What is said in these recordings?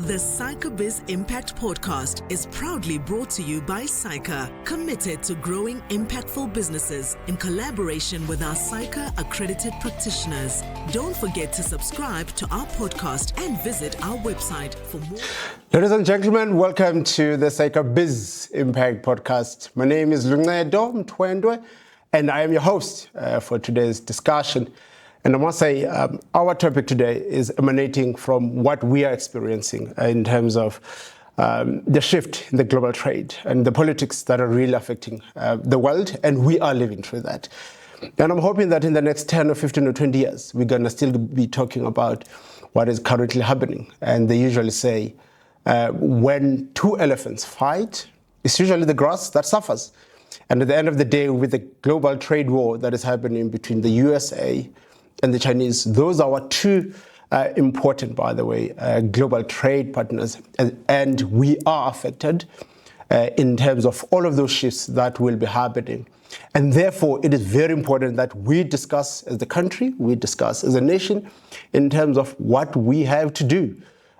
The SAICA Biz Impact Podcast is proudly brought to you by SAICA, committed to growing impactful businesses in collaboration with our SAICA accredited practitioners. Don't forget to subscribe to our podcast and visit our website for more. Ladies and gentlemen, welcome to the SAICA Biz Impact Podcast. My name is Luncendo Mtwentwe, and I am your host for today's discussion. And I must say, our topic today is emanating from what we are experiencing in terms of the shift in the global trade and the politics that are really affecting the world, and we are living through that. And I'm hoping that in the next 10 or 15 or 20 years, we're going to still be talking about what is currently happening. And they usually say, when two elephants fight, it's usually the grass that suffers. And at the end of the day, with the global trade war that is happening between the USA and the Chinese, those are our two important, by the way, global trade partners. And we are affected in terms of all of those shifts that will be happening. And therefore, it is very important that we discuss as the country, we discuss as a nation in terms of what we have to do.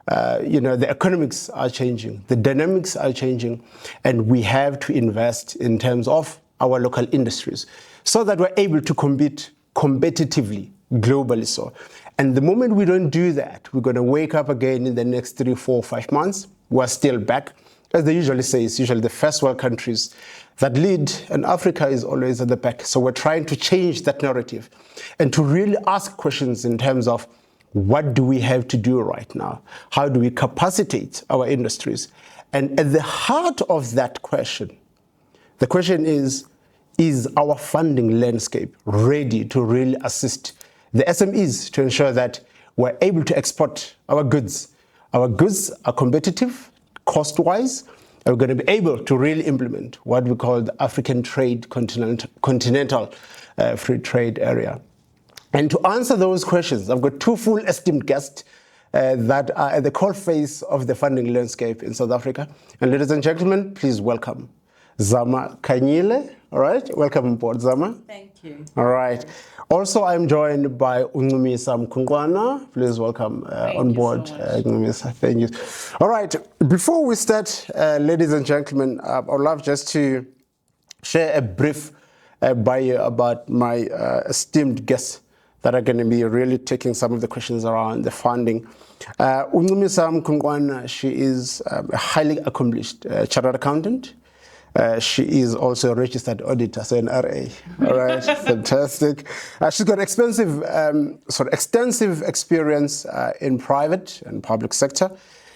The economics are changing, the dynamics are changing, and we have to invest in terms of our local industries so that we're able to compete competitively, globally so. And the moment we don't do that, we're going to wake up again in the next 3, 4, 5 months. We're still back. As they usually say, it's usually the first world countries that lead, and Africa is always at the back. So we're trying to change that narrative and to really ask questions in terms of what do we have to do right now? How do we capacitate our industries? And at the heart of that question, the question is our funding landscape ready to really assist the SMEs to ensure that we're able to export our goods? Our goods are competitive, cost-wise, and we're going to be able to really implement what we call the African Trade Continental Free Trade Area. And to answer those questions, I've got two full esteemed guests that are at the coalface of the funding landscape in South Africa. And ladies and gentlemen, please welcome Zama Khanyile. All right, welcome on board, Zama. Thank you. All right. Also, I'm joined by Ncumisa Mkunqwana. Please welcome on board, Ncumisa. Thank you. All right. Before we start, ladies and gentlemen, I would love just to share a brief bio about my esteemed guests that are going to be really taking some of the questions around the funding. Ncumisa Mkunqwana, she is a highly accomplished chartered accountant. She is also a registered auditor, so an RA. All right, fantastic. She's got extensive experience in private and public sector.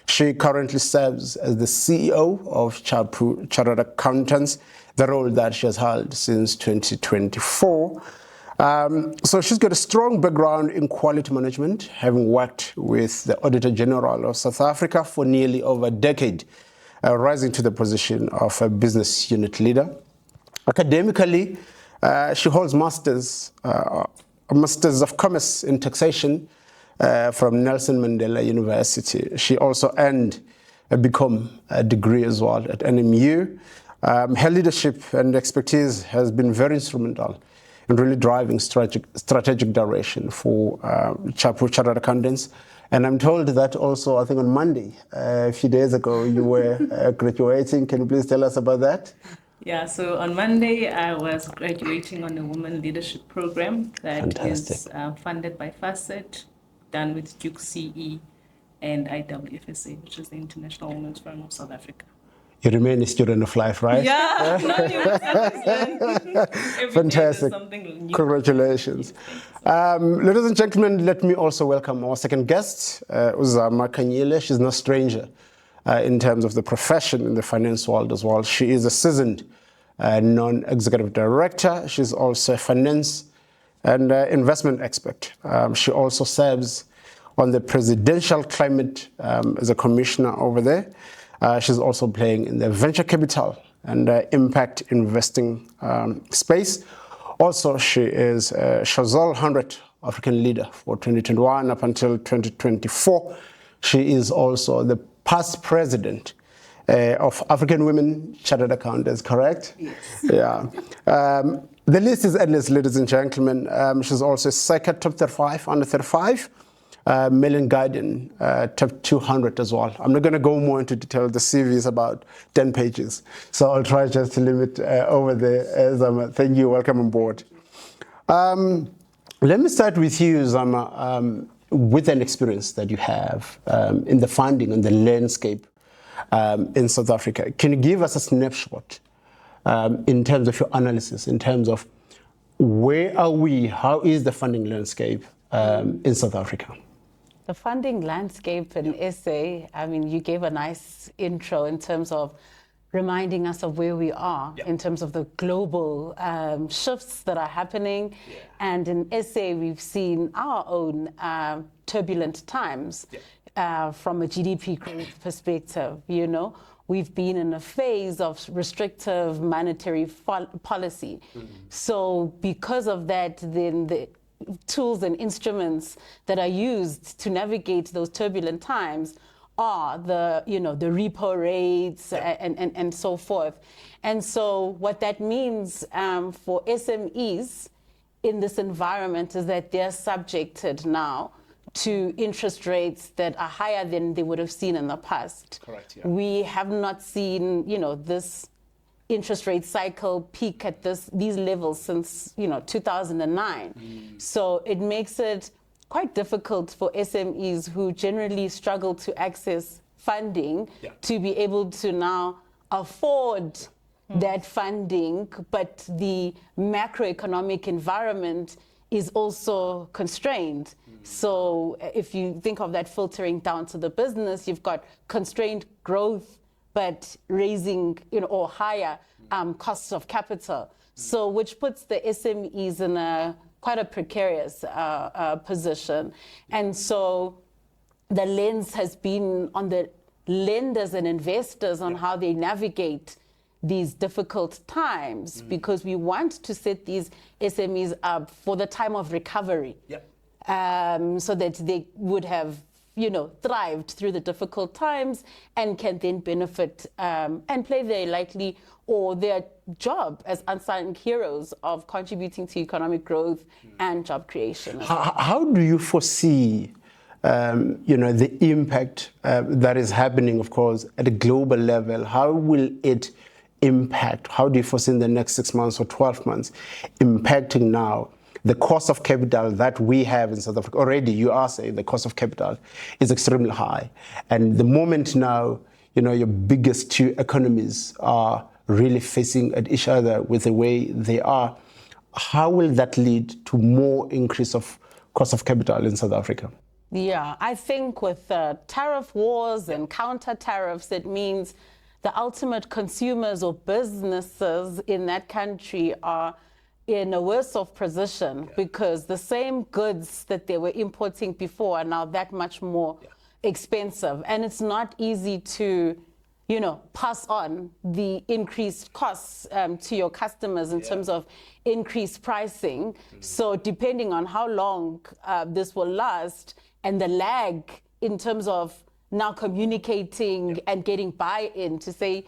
She currently serves as the CEO of Chapu Chartered Accountants, the role that she has held since 2024. So she's got a strong background in quality management, having worked with the Auditor General of South Africa for nearly over a decade, rising to the position of a business unit leader. Academically, she holds Masters of Commerce in Taxation from Nelson Mandela University. She earned a BCom degree as well at NMU. Her leadership and expertise has been very instrumental in really driving strategic direction for Chapu Chartered Accountants. And I'm told that also, I think on Monday, a few days ago, you were graduating. Can you please tell us about that? Yeah, so on Monday, I was graduating on a Women Leadership Program that is funded by FACET, done with Duke CE and IWFSA, which is the International Women's Forum of South Africa. You remain a student of life, right? Yeah, fantastic. Congratulations. Ladies and gentlemen, let me also welcome our second guest, Zama Khanyile. She's no stranger in terms of the profession in the finance world as well. She is a seasoned non-executive director. She's also a finance and investment expert. She also serves on the Presidential Climate as a commissioner over there. She's also playing in the venture capital and impact investing space. Also, she is a Shazal 100 African leader for 2021 up until 2024. She is also the past president of African Women Chartered Accountants, correct? Yes. Yeah. The list is endless, ladies and gentlemen. She's also SAICA Top 35, under 35. Million Guardian, top 200 as well. I'm not going to go more into detail. The CV is about 10 pages. So I'll try just to limit over there. Zama, thank you. Welcome on board. Let me start with you, Zama, with an experience that you have in the funding and the landscape in South Africa. Can you give us a snapshot in terms of your analysis, in terms of where are we, how is the funding landscape in South Africa? The funding landscape in SA, I mean, you gave a nice intro in terms of reminding us of where we are in terms of the global shifts that are happening. And in SA, we've seen our own turbulent times from a GDP growth perspective, you know. We've been in a phase of restrictive monetary policy. So because of that, then the tools and instruments that are used to navigate those turbulent times are the, you know, the repo rates and so forth. And so what that means for SMEs in this environment is that they're subjected now to interest rates that are higher than they would have seen in the past. Correct, yeah. We have not seen, you know, this interest rate cycle peak at these levels since, you know, 2009. So it makes it quite difficult for SMEs who generally struggle to access funding to be able to now afford that funding, but the macroeconomic environment is also constrained. So if you think of that filtering down to the business, you've got constrained growth, but raising, you know, or higher costs of capital. So which puts the SMEs in quite a precarious position. And so the lens has been on the lenders and investors on how they navigate these difficult times, because we want to set these SMEs up for the time of recovery, so that they would have, you know, thrived through the difficult times and can then benefit and play their job as unsung heroes of contributing to economic growth and job creation. How do you foresee, you know, the impact that is happening, of course, at a global level? How will it impact? How do you foresee in the next 6 months or 12 months impacting now the cost of capital that we have in South Africa? Already, you are saying the cost of capital is extremely high. And the moment now, you know, your biggest two economies are really facing at each other with the way they are, how will that lead to more increase of cost of capital in South Africa? Yeah, I think with tariff wars and counter tariffs, it means the ultimate consumers or businesses in that country are in a worse off position, because the same goods that they were importing before are now that much more expensive. And it's not easy to, you know, pass on the increased costs to your customers in terms of increased pricing. So depending on how long this will last and the lag in terms of now communicating and getting buy-in to say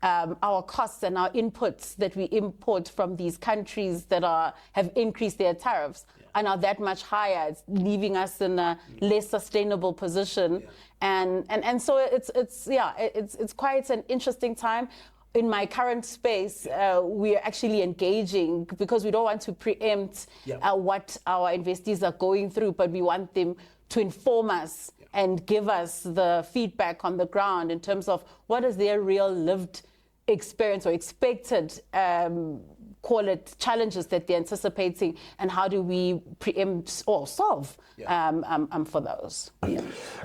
our costs and our inputs that we import from these countries that have increased their tariffs are now that much higher. It's leaving us in a less sustainable position. And so it's quite an interesting time. In my current space, we are actually engaging because we don't want to preempt what our investees are going through, but we want them to inform us and give us the feedback on the ground in terms of what is their real lived experience or expected, call it, challenges that they're anticipating, and how do we preempt or solve for those.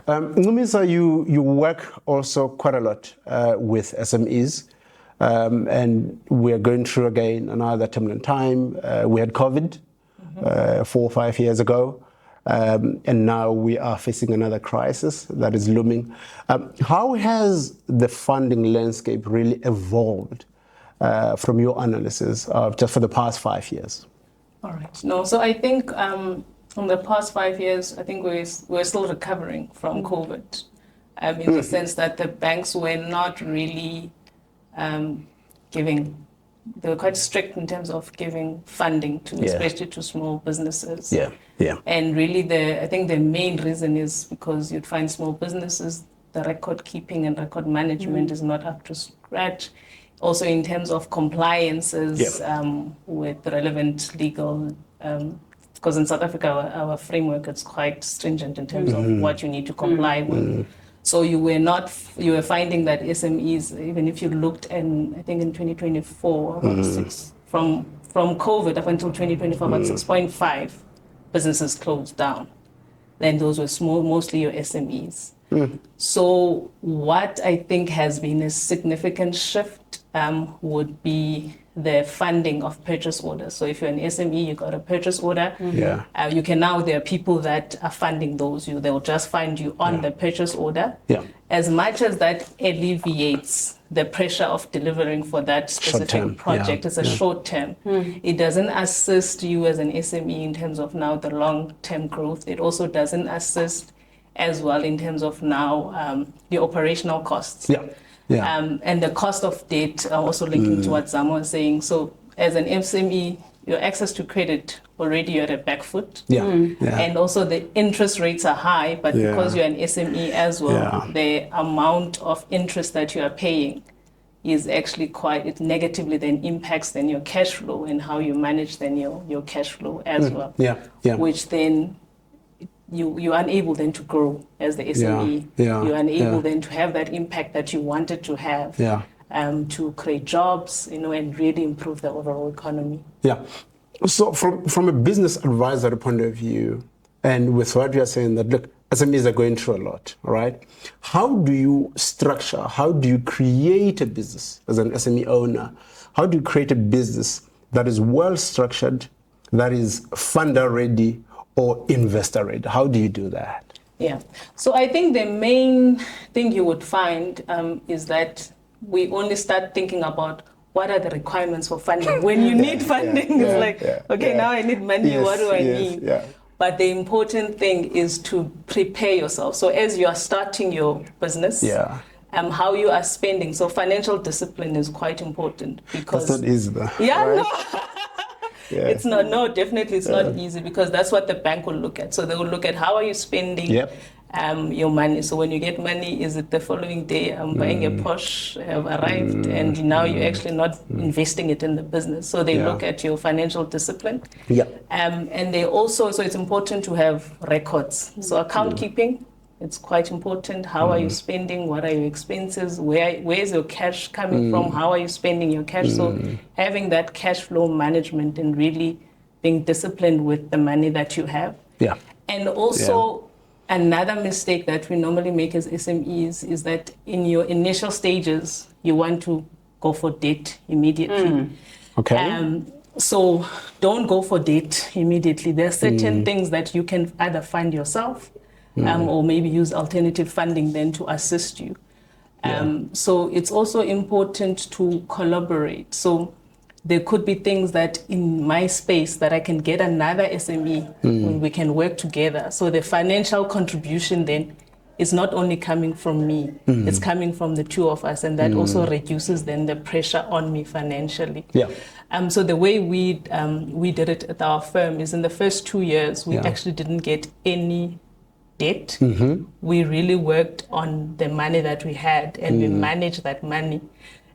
Ncumisa, you work also quite a lot with SMEs, and we're going through again another turbulent time. We had COVID 4 or 5 years ago. And now we are facing another crisis that is looming. How has the funding landscape really evolved from your analysis just for the past 5 years? All right. No, so I think in the past 5 years, I think we're still recovering from COVID, in the sense that the banks were not really giving they were quite strict in terms of giving funding to, especially to small businesses. And really, I think the main reason is because you'd find small businesses, the record keeping and record management is not up to scratch. Also, in terms of compliances with relevant legal, because in South Africa, our framework is quite stringent in terms of what you need to comply with. So you were finding that SMEs, even if you looked in, I think in 2024, about from COVID up until 2024, about 6.5 businesses closed down. Then those were mostly your SMEs. So what I think has been a significant shift would be the funding of purchase orders. So if you're an SME, you got a purchase order. You can now, there are people that are funding those. They will just fund you on the purchase order. As much as that alleviates the pressure of delivering for that specific project, it's a short term. It doesn't assist you as an SME in terms of now the long-term growth. It also doesn't assist as well in terms of now the operational costs. And the cost of debt are also linking to what Zama was saying. So as an SME, your access to credit, already you're at a back foot. And also the interest rates are high, but because you're an SME as well, the amount of interest that you are paying is actually it negatively then impacts then your cash flow and how you manage then your cash flow as well. Which then you're unable then to grow as the SME. You're unable then to have that impact that you wanted to have to create jobs, and really improve the overall economy. So from a business advisory point of view, and with what you're saying that, look, SMEs are going through a lot, all right? How do you structure, how do you create a business as an SME owner? How do you create a business that is well structured, that is funder ready, or investor ready? How do you do that? So I think the main thing you would find is that we only start thinking about what are the requirements for funding. When you need funding, it's like, okay, now I need money, what do I need? But the important thing is to prepare yourself. So as you are starting your business, how you are spending. So financial discipline is quite important because... That's not easy though. It's not, definitely it's not easy because that's what the bank will look at. So they will look at how are you spending your money. So when you get money, is it the following day buying a Porsche have arrived and now you're actually not investing it in the business. So they look at your financial discipline. And they also, so it's important to have records. So account keeping, it's quite important. How are you spending? What are your expenses? Where is your cash coming from? How are you spending your cash? So having that cash flow management and really being disciplined with the money that you have. And also another mistake that we normally make as SMEs is that in your initial stages, you want to go for debt immediately. So don't go for debt immediately. There are certain things that you can either fund yourself or maybe use alternative funding then to assist you. So it's also important to collaborate. So there could be things that in my space that I can get another SME and we can work together. So the financial contribution then is not only coming from me, it's coming from the two of us, and that also reduces then the pressure on me financially. So the way we did it at our firm is in the first 2 years, we actually didn't get any debt. We really worked on the money that we had and we managed that money.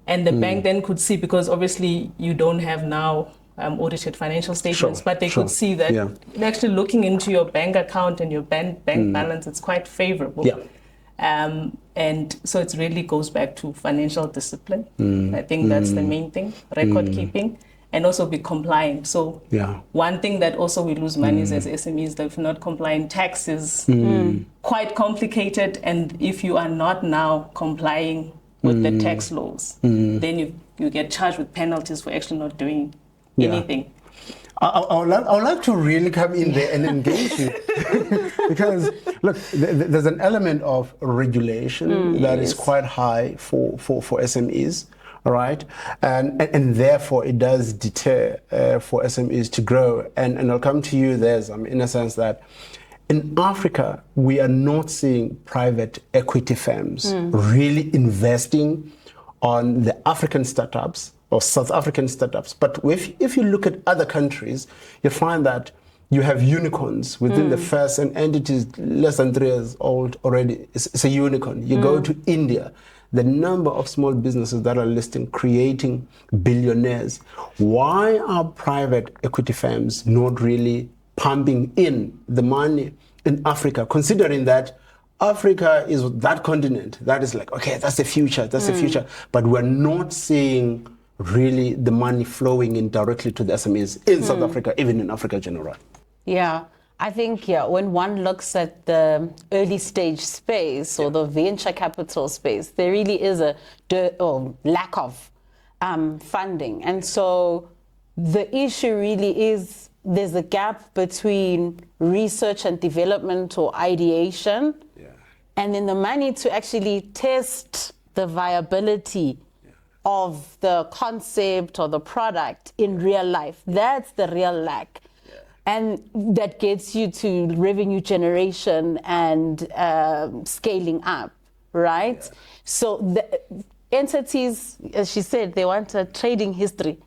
And the bank then could see, because obviously you don't have now audited financial statements, but they could see that actually looking into your bank account and your bank balance, it's quite favorable. And so it really goes back to financial discipline. I think that's the main thing, record keeping. And also be compliant. So one thing that also we lose money is as SMEs, that if not compliant, tax is quite complicated. And if you are not now complying with the tax laws, then you get charged with penalties for actually not doing anything. I would like to really come in there and engage you. Because, look, there's an element of regulation that is quite high for SMEs. All right, and therefore it does deter for SMEs to grow. And I'll come to you there, in a sense that in Africa, we are not seeing private equity firms really investing on the African startups, or South African startups. But if you look at other countries, you find that you have unicorns within the first, and entities less than 3 years old already. It's a unicorn. You go to India, the number of small businesses that are listing, creating billionaires. Why are private equity firms not really pumping in the money in Africa, considering that Africa is that continent that is like, okay, that's the future, but we're not seeing really the money flowing in directly to the SMEs in South Africa, even in Africa in general? Yeah, I think, when one looks at the early stage space or the venture capital space, there really is a lack of funding. And so the issue really is there's a gap between research and development or ideation, and then the money to actually test the viability of the concept or the product in real life. That's the real lack. And that gets you to revenue generation and scaling up, right? Yeah. So the entities, as she said, they want a trading history.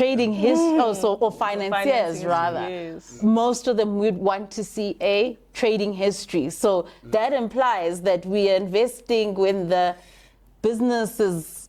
Or financiers rather. Yes. Most of them would want to see a trading history. So that implies that we are investing when the business is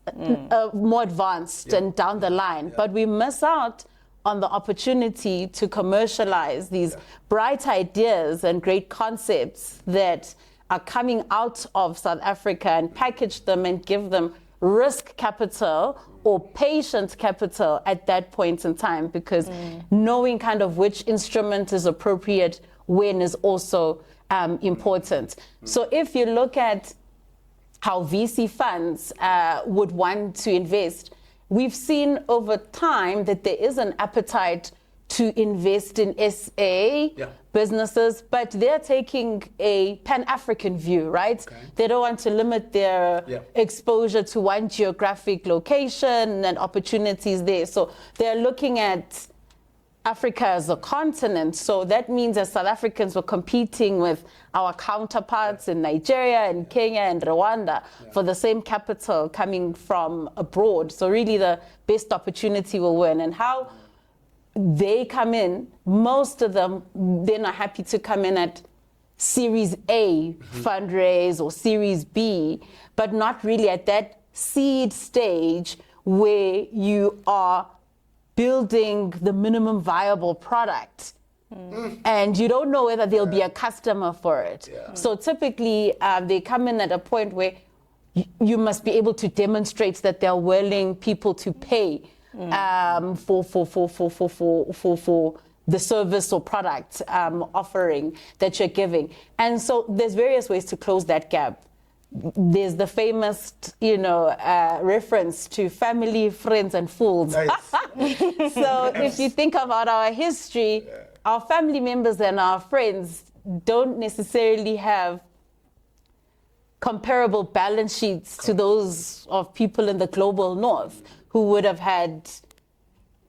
more advanced and down the line. But we miss out on the opportunity to commercialize these bright ideas and great concepts that are coming out of South Africa and package them and give them risk capital or patient capital at that point in time, because knowing kind of which instrument is appropriate when is also important. So if you look at how VC funds would want to invest, we've seen over time that there is an appetite to invest in SA businesses, but they're taking a Pan-African view, right? Okay. They don't want to limit their exposure to one geographic location and opportunities there. So they're looking at Africa as a continent. So that means that South Africans were competing with our counterparts in Nigeria and Kenya and Rwanda for the same capital coming from abroad. So really the best opportunity will win. And how they come in, most of them, they're not happy to come in at Series A fundraise or Series B, but not really at that seed stage where you are building the minimum viable product. And you don't know whether there'll be a customer for it. So typically they come in at a point where you must be able to demonstrate that they're willing people to pay for the service or product offering that you're giving. And so there's various ways to close that gap. There's the famous, reference to family, friends, and fools. Nice. So if you think about our history, our family members and our friends don't necessarily have comparable balance sheets to those of people in the global north who would have had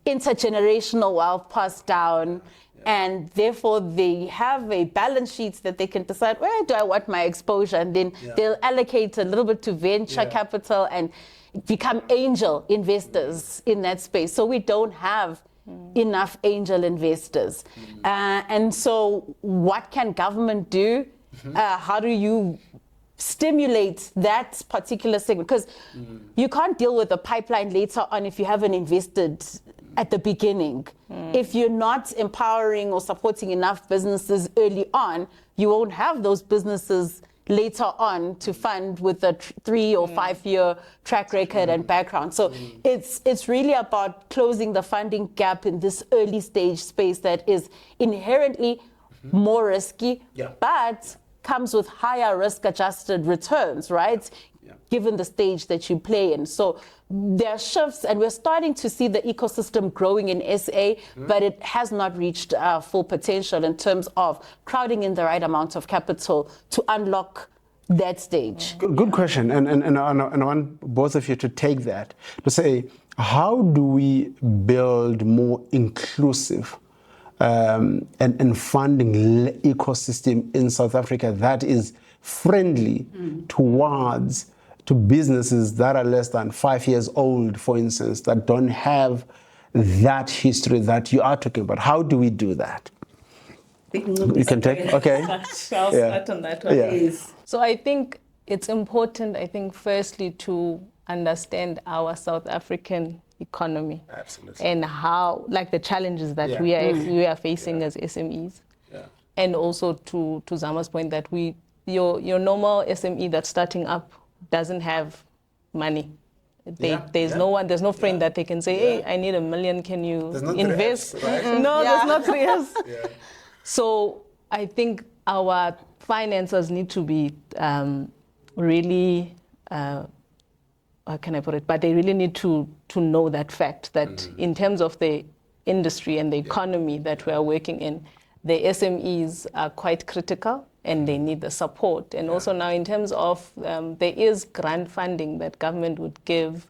intergenerational wealth passed down, and therefore they have a balance sheet that they can decide, where do I want my exposure? And then they'll allocate a little bit to venture capital and become angel investors in that space. So we don't have enough angel investors. And so what can government do? How do you stimulate that particular segment? Because you can't deal with the pipeline later on if you haven't invested at the beginning. If you're not empowering or supporting enough businesses early on, you won't have those businesses later on to fund with a 3 or 5 year track record and background. So it's really about closing the funding gap in this early stage space that is inherently more risky, but comes with higher risk-adjusted returns, right? Given the stage that you play in. So there are shifts, and we're starting to see the ecosystem growing in SA, but it has not reached full potential in terms of crowding in the right amount of capital to unlock that stage. Good question, and I want both of you to take that, to say, how do we build more inclusive and funding ecosystem in South Africa that is friendly towards to businesses that are less than 5 years old, for instance, that don't have that history that you are talking about? How do we do that? You can take, okay. I'll start on that one. Yeah. So I think it's important, firstly to understand our South African economy. Absolutely. And how, like the challenges that we are facing as SMEs. Yeah. And also to Zama's point that your normal SME that's starting up doesn't have money. There's no friend that they can say, hey, I need $1 million, can you invest? 3S, right? No, there's not 3S. Yeah. So I think our finances need to be really, how can I put it? But they really need to know that fact that in terms of the industry and the economy that we are working in, the SMEs are quite critical and they need the support. And also now in terms of, there is grant funding that government would give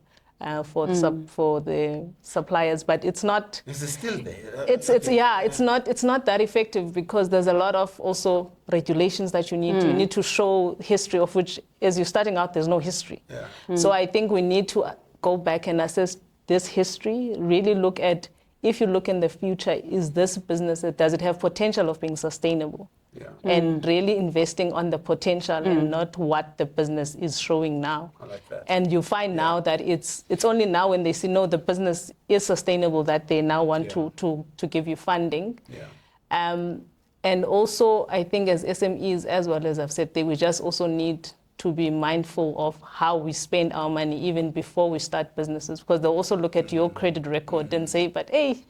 for the suppliers, but it's not. Is it still there? It's not that effective because there's a lot of also regulations that you need. You need to show history of which, as you're starting out, there's no history. Yeah. So I think we need to go back and assess this history. Really look at, if you look in the future, is this business, does it have potential of being sustainable? Yeah. And really investing on the potential and not what the business is showing now. I like that. And you find now that it's only now when they see, no, the business is sustainable, that they now want to give you funding. Yeah. And also, I think as SMEs, as well as I've said, we just also need to be mindful of how we spend our money even before we start businesses, because they'll also look at your credit record and say, but hey,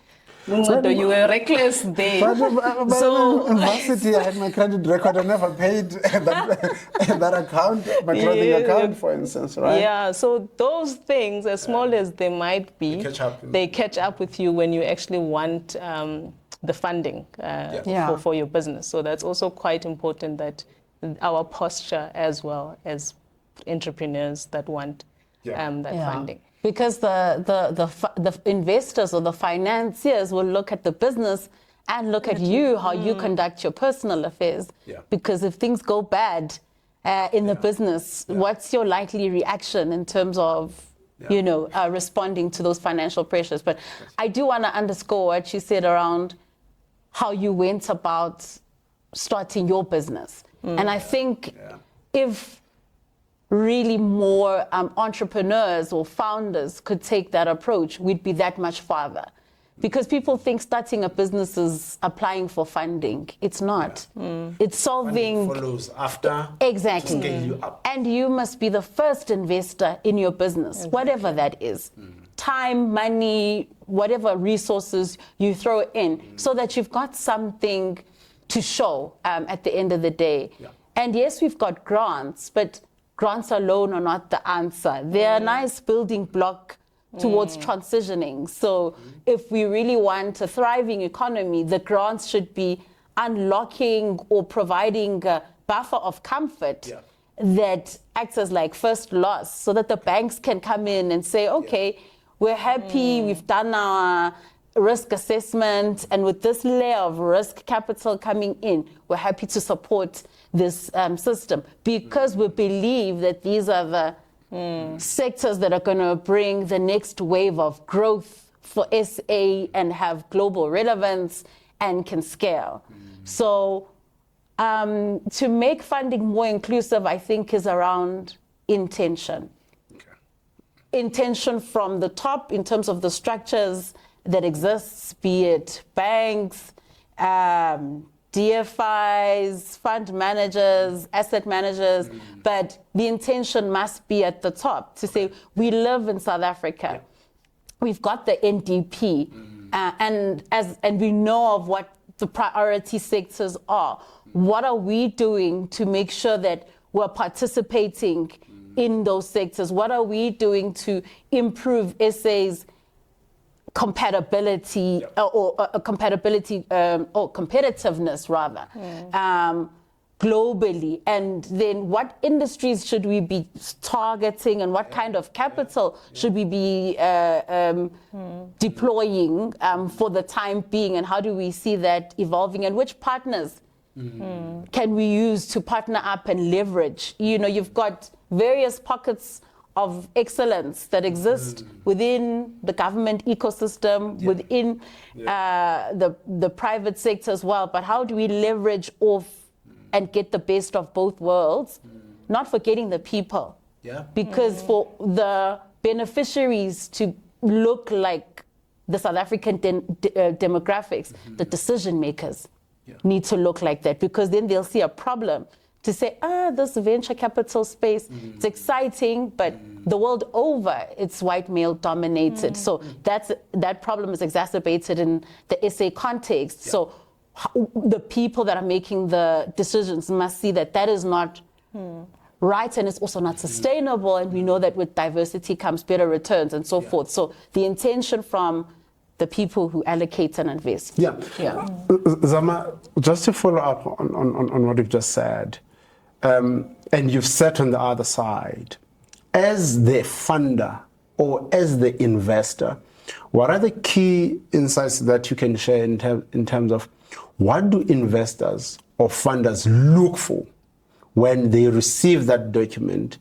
you were reckless there. So in varsity, I had my credit record. I never paid that account, my clothing account, for instance, right? Yeah, so those things, as small as they might be, they catch up with you when you actually want the funding for your business. So that's also quite important, that our posture as well as entrepreneurs that want that funding. Because the investors or the financiers will look at the business and look at you, how you conduct your personal affairs. Yeah. Because if things go bad in the business, what's your likely reaction in terms of, responding to those financial pressures? But I do want to underscore what you said around how you went about starting your business. And I think if really more entrepreneurs or founders could take that approach, we'd be that much farther. Because people think starting a business is applying for funding. It's not. It's solving. Funding follows after. Exactly. To scale you up. And you must be the first investor in your business, whatever that is. Time, money, whatever resources you throw in, so that you've got something to show at the end of the day. Yeah. And yes, we've got grants, but grants alone are not the answer. They're a nice building block towards transitioning. So if we really want a thriving economy, the grants should be unlocking or providing a buffer of comfort that acts as like first loss, so that the banks can come in and say, okay, we're happy, we've done our risk assessment, and with this layer of risk capital coming in, we're happy to support this system, because we believe that these are the sectors that are going to bring the next wave of growth for SA and have global relevance and can scale. So to make funding more inclusive, I think, is around intention. Intention from the top in terms of the structures that exists, be it banks, DFIs, fund managers, asset managers, but the intention must be at the top to say, we live in South Africa. We've got the NDP, and we know of what the priority sectors are. What are we doing to make sure that we're participating in those sectors? What are we doing to improve SA's compatibility or competitiveness rather, globally? And then what industries should we be targeting, and what kind of capital should we be deploying for the time being, and how do we see that evolving, and which partners can we use to partner up and leverage? You've got various pockets of excellence that exist within the government ecosystem, within the private sector as well. But how do we leverage off and get the best of both worlds, not forgetting the people? Because for the beneficiaries to look like the South African demographics, the decision makers need to look like that, because then they'll see a problem to say, this venture capital space, it's exciting, but the world over, it's white male dominated. So that problem is exacerbated in the SA context. So the people that are making the decisions must see that that is not right, and it's also not sustainable. And we know that with diversity comes better returns and so forth. So the intention from the people who allocate and invest. Zama, just to follow up on what you've just said, and you've sat on the other side, as the funder or as the investor, what are the key insights that you can share in terms of what do investors or funders look for when they receive that document,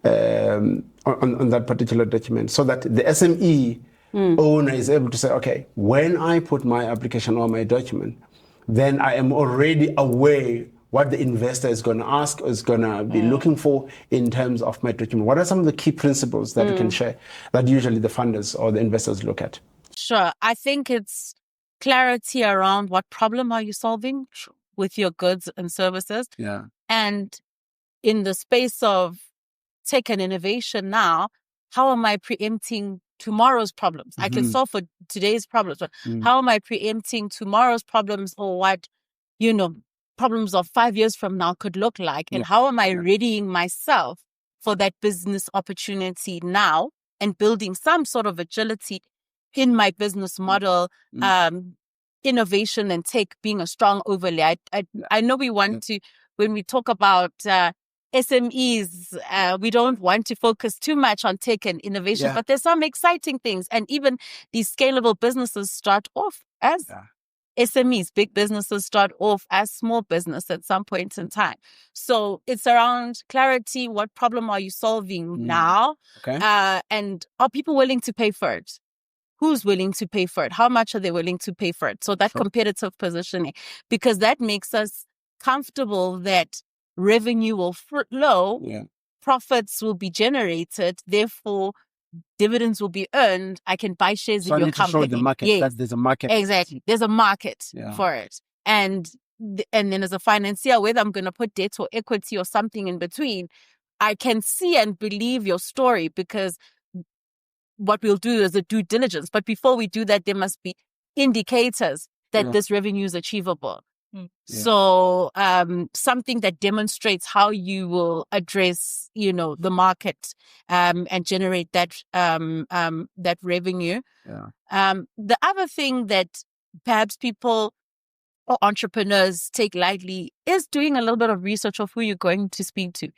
on that particular document, so that the SME owner is able to say, okay, when I put my application or my document, then I am already aware what the investor is going to ask, is going to be looking for in terms of my document. What are some of the key principles that you can share that usually the funders or the investors look at? Sure. I think it's clarity around what problem are you solving with your goods and services. And in the space of tech and innovation now, how am I preempting tomorrow's problems? I can solve for today's problems, but how am I preempting tomorrow's problems, or what, problems of 5 years from now could look like? And how am I readying myself for that business opportunity now, and building some sort of agility in my business model, innovation and tech being a strong overlay. I know we want to, when we talk about SMEs, we don't want to focus too much on tech and innovation, but there's some exciting things. And even these scalable businesses start off as SMEs. Big businesses start off as small business at some point in time. So it's around clarity. What problem are you solving now? And are people willing to pay for it? Who's willing to pay for it? How much are they willing to pay for it? So that competitive positioning, because that makes us comfortable that revenue will flow, profits will be generated, therefore dividends will be earned. I can buy shares in your company. Show the market that there's a market. Exactly. There's a market for it. And then as a financier, whether I'm going to put debt or equity or something in between, I can see and believe your story, because what we'll do is a due diligence. But before we do that, there must be indicators that this revenue is achievable. So something that demonstrates how you will address, the market and generate that that revenue. The other thing that perhaps people or entrepreneurs take lightly is doing a little bit of research of who you're going to speak to.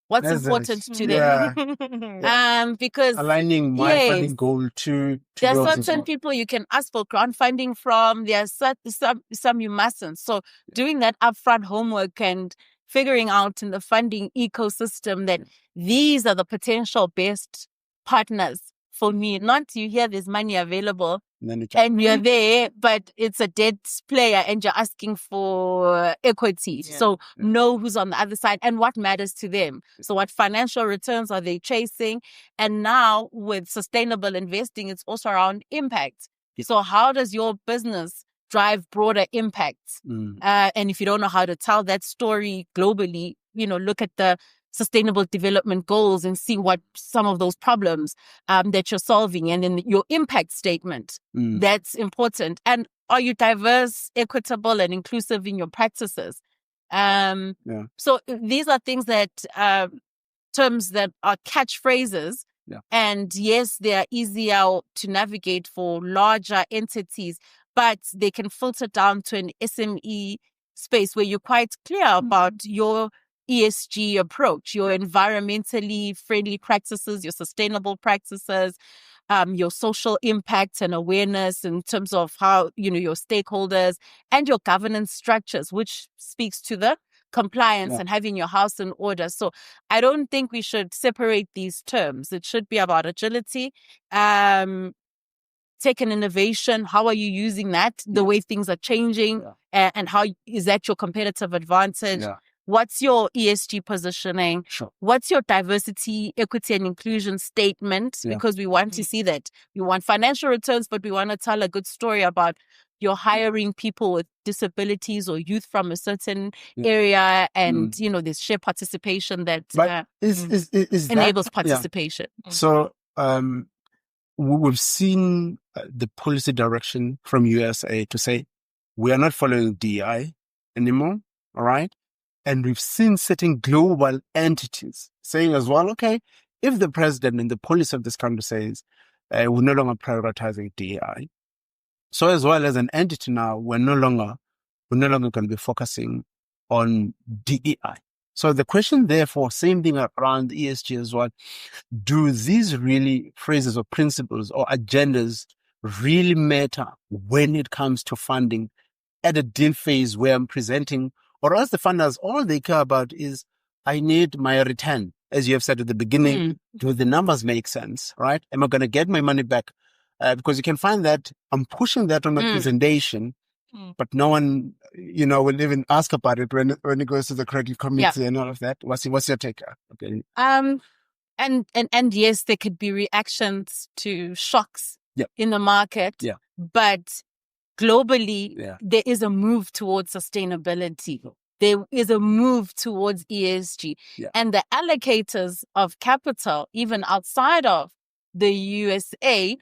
What's important to them? Because aligning my funding goal to there are certain people you can ask for grant funding from. There are some you mustn't. So doing that upfront homework and figuring out in the funding ecosystem that these are the potential best partners for me. Not you hear there's money available and you're there, but it's a dead player and you're asking for equity. So know who's on the other side and what matters to them. So what financial returns are they chasing? And now with sustainable investing, it's also around impact. So how does your business drive broader impact? And if you don't know how to tell that story globally, look at the Sustainable Development Goals and see what some of those problems that you're solving, and then your impact statement. That's important. And are you diverse, equitable, and inclusive in your practices? So these are things that terms that are catchphrases. And yes, they are easier to navigate for larger entities, but they can filter down to an SME space where you're quite clear about your ESG approach, your environmentally friendly practices, your sustainable practices, your social impact and awareness in terms of how, your stakeholders, and your governance structures, which speaks to the compliance and having your house in order. So I don't think we should separate these terms. It should be about agility, tech and innovation. How are you using that? The way things are changing, and how is that your competitive advantage? Yeah. What's your ESG positioning? Sure. What's your diversity, equity, and inclusion statement? Yeah. Because we want to see that. We want financial returns, but we want to tell a good story about you're hiring people with disabilities or youth from a certain area, and there's shared participation that is enables that, participation. So we've seen the policy direction from USA to say we are not following DEI anymore, all right? And we've seen certain global entities saying as well, okay, if the president and the policy of this country says we're no longer prioritizing DEI, so as well as an entity now, we're no longer going to be focusing on DEI. So the question, therefore, same thing around ESG as well. Do these really phrases or principles or agendas really matter when it comes to funding at a deal phase where I'm presenting, or else the funders, all they care about is, I need my return. As you have said at the beginning, do the numbers make sense, right? Am I going to get my money back? Because you can find that I'm pushing that on my presentation, but no one, will even ask about it when it goes to the credit committee and all of that. What's your take? Okay. And yes, there could be reactions to shocks in the market, but globally, there is a move towards sustainability. There is a move towards ESG. And the allocators of capital, even outside of the USA,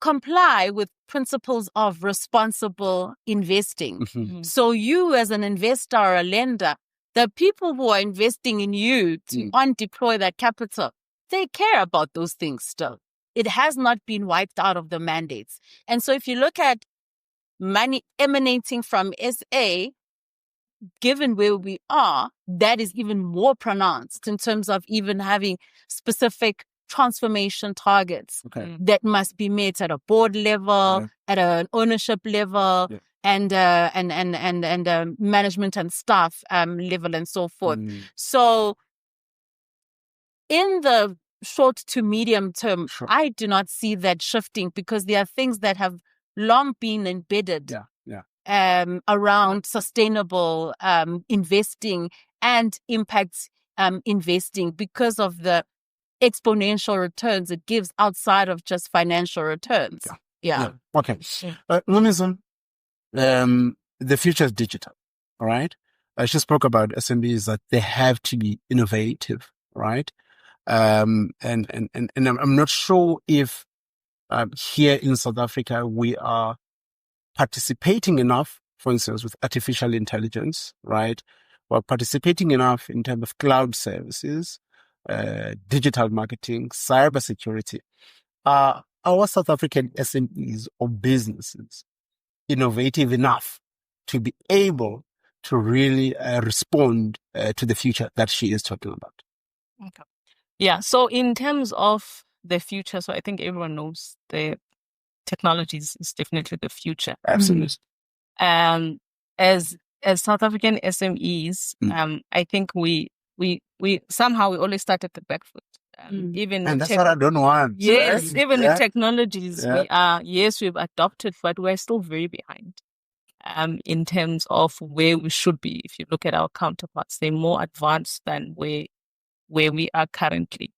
comply with principles of responsible investing. So you as an investor or a lender, the people who are investing in you to deploy that capital, they care about those things still. It has not been wiped out of the mandates. And so if you look at money emanating from SA, given where we are, that is even more pronounced in terms of even having specific transformation targets that must be met at a board level, at an ownership level, and management and staff level, and so forth. So in the short to medium term, I do not see that shifting, because there are things that have long been embedded around sustainable investing and impact investing, because of the exponential returns it gives outside of just financial returns. Okay. Ncumisa, the future is digital, all right? I just spoke about SMEs, that they have to be innovative, right? And I'm not sure if here in South Africa we are participating enough, for instance, with artificial intelligence, right? We're participating enough in terms of cloud services, digital marketing, cybersecurity. Are our South African SMEs or businesses innovative enough to be able to really respond to the future that she is talking about? Okay. Yeah. So in terms of the future, so I think everyone knows the technologies is definitely the future. Absolutely. As South African SMEs, I think we somehow we always start at the back foot. Even and that's what I don't want. Yes, even with technologies, we've adopted, but we're still very behind. In terms of where we should be. If you look at our counterparts, they're more advanced than where we are currently.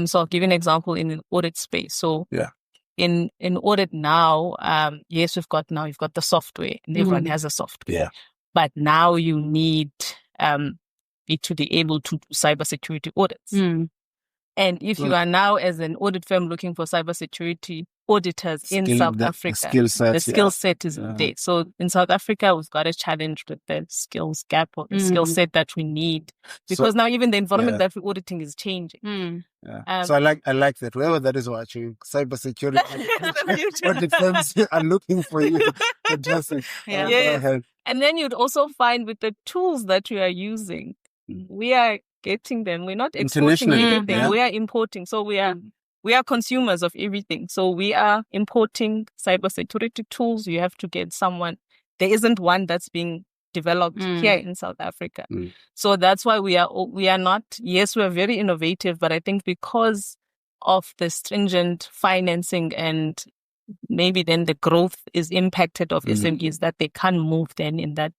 So I'll give you an example in an audit space. So in audit now, you've got the software, and everyone has a software. But now you need it to be able to do cybersecurity audits. And if you are now, as an audit firm, looking for cybersecurity auditors in South Africa, the skill set is there. So in South Africa, we've got a challenge with the skills gap, or the skill set that we need, because now even the environment that we're auditing is changing. So I like that. Whoever that is watching, cybersecurity audit firms are looking for you. Fantastic. And then you'd also find with the tools that we are using, we are getting them. We're not exporting everything. We are importing. So we are consumers of everything. So we are importing cybersecurity tools. You have to get someone. There isn't one that's being developed here in South Africa. So that's why we are not, yes, we are very innovative, but I think because of the stringent financing and maybe then the growth is impacted of SMEs, that they can't move then in that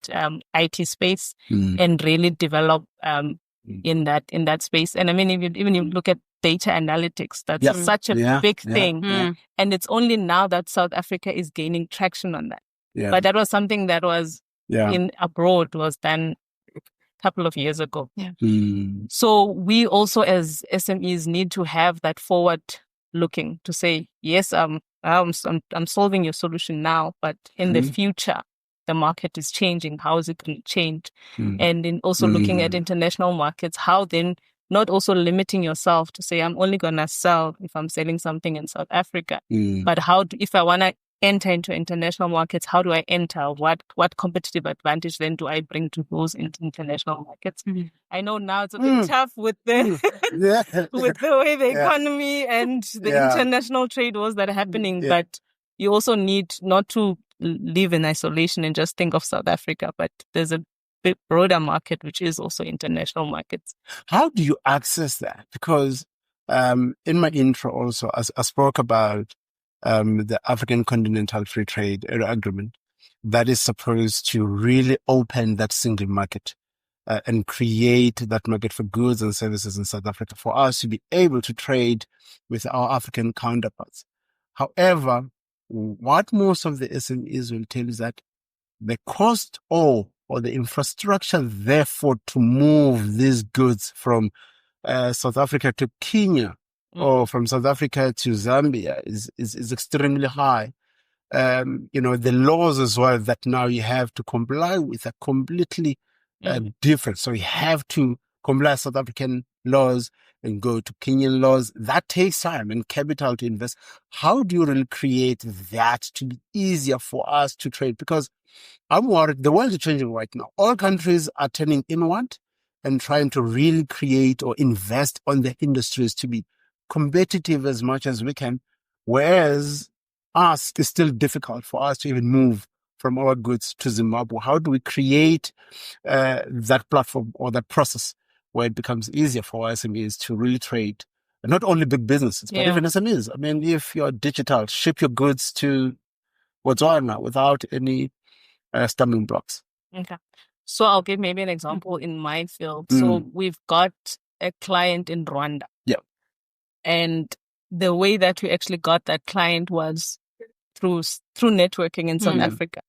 IT space and really develop in that space. And I mean, even if you look at data analytics, that's such a big thing. And it's only now that South Africa is gaining traction on that. But that was something that was in abroad, was done a couple of years ago. So we also as SMEs need to have that forward looking to say, yes, I'm solving your solution now, but in the future, the market is changing. How is it going to change? And in also looking at international markets, how then not also limiting yourself to say, I'm only going to sell if I'm selling something in South Africa. But if I want to enter into international markets, how do I enter? What competitive advantage then do I bring to those international markets? I know now it's a bit tough with the with the way the economy and the international trade wars that are happening, but you also need not to live in isolation and just think of South Africa, but there's a bit broader market which is also international markets. How do you access that? Because in my intro also, I spoke about the African Continental Free Trade Agreement that is supposed to really open that single market and create that market for goods and services in South Africa for us to be able to trade with our African counterparts. However, what most of the SMEs will tell you is that the cost or the infrastructure, therefore, to move these goods from South Africa to Kenya or from South Africa to Zambia is extremely high. The laws as well that now you have to comply with are completely different. So you have to comply with South African laws and go to Kenyan laws. That takes time and capital to invest. How do you really create that to be easier for us to trade? Because I'm worried the world is changing right now. All countries are turning inward and trying to really create or invest on their industries to be competitive as much as we can, whereas it's still difficult for us to even move from our goods to Zimbabwe. How do we create that platform or that process where it becomes easier for SMEs to really trade? And not only big businesses, but even SMEs. I mean, if you're digital, ship your goods to Botswana without any stumbling blocks. Okay. So I'll give maybe an example in my field. So we've got a client in Rwanda. And the way that we actually got that client was through networking in South Africa.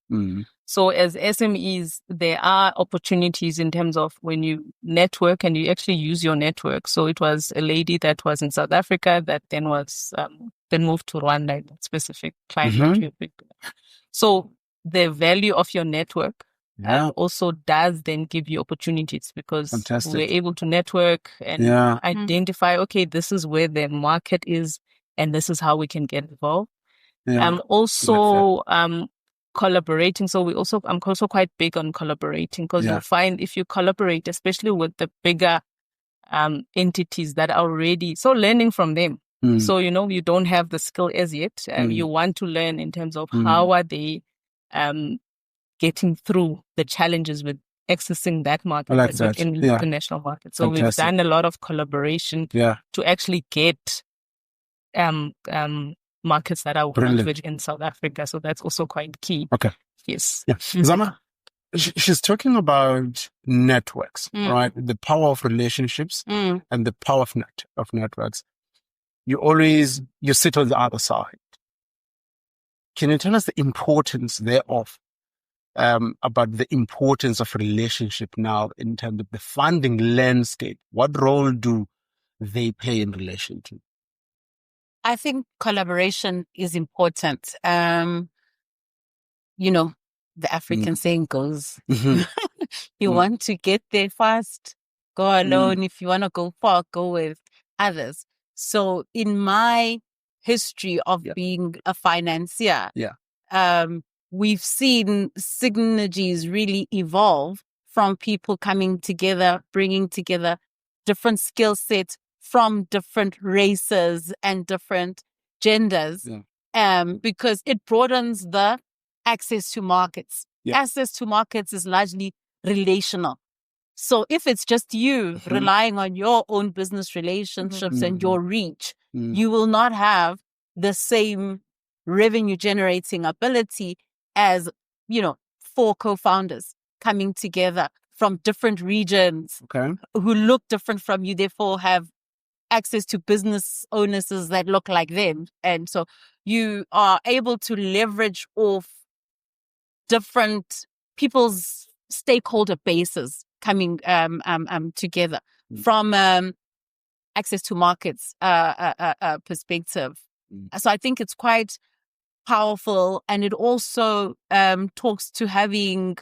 So as SMEs, there are opportunities in terms of when you network and you actually use your network. So it was a lady that was in South Africa that then was then moved to Rwanda, that specific client. So the value of your network also does then give you opportunities, because we're able to network and identify, okay, this is where the market is and this is how we can get involved. Also collaborating. So I'm also quite big on collaborating, because you'll find if you collaborate, especially with the bigger entities that are already, so learning from them. So, you don't have the skill as yet. You want to learn in terms of how are they getting through the challenges with accessing that market in the international market. So we've done a lot of collaboration to actually get markets that are brilliant in South Africa. So that's also quite key. Okay. Yes. Yeah. Zama, she's talking about networks, right? The power of relationships and the power of networks. You sit on the other side. Can you tell us the importance thereof? About the importance of relationship now in terms of the funding landscape. What role do they play in relation to? I think collaboration is important. The African saying goes, you want to get there fast, go alone. If you want to go far, go with others. So in my history of being a financier, we've seen synergies really evolve from people coming together, bringing together different skill sets from different races and different genders, because it broadens the access to markets. access to markets is largely relational. So if it's just you relying on your own business relationships and your reach, you will not have the same revenue generating ability as, 4 co-founders coming together from different regions who look different from you, therefore have access to business owners that look like them. And so you are able to leverage off different people's stakeholder bases coming together from access to markets perspective. So I think it's quite powerful, and it also talks to having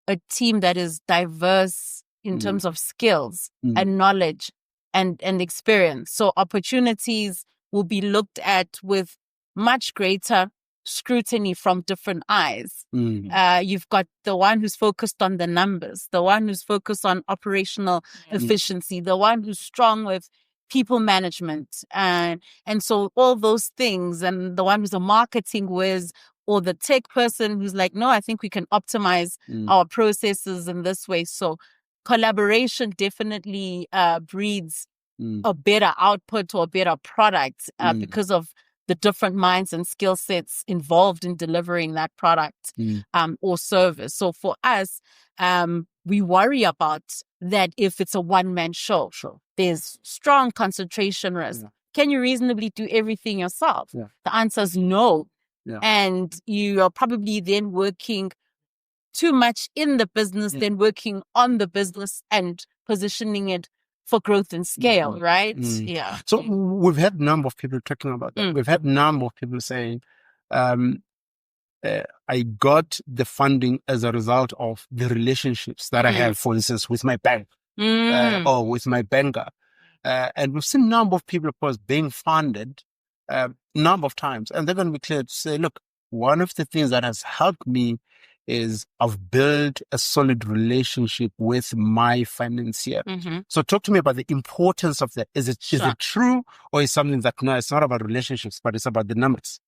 a team that is diverse in terms of skills and knowledge and experience. So opportunities will be looked at with much greater scrutiny from different eyes. You've got the one who's focused on the numbers, the one who's focused on operational efficiency, the one who's strong with people management, and so all those things, and the one who's a marketing whiz, or the tech person who's like, no, I think we can optimize our processes in this way. So collaboration definitely breeds a better output or a better product because of the different minds and skill sets involved in delivering that product or service. So for us, we worry about that if it's a one-man show. There's strong concentration risk. Can you reasonably do everything yourself? The answer is no. And you are probably then working too much in the business than working on the business and positioning it for growth and scale, right? Yeah. So we've had a number of people talking about that. We've had a number of people saying, I got the funding as a result of the relationships that I have, for instance, with my bank or with my banker. And we've seen a number of people, of course, being funded a number of times. And they're going to be clear to say, look, one of the things that has helped me is I've built a solid relationship with my financier. So talk to me about the importance of that. Is it true, or is something that, no, it's not about relationships, but it's about the numbers?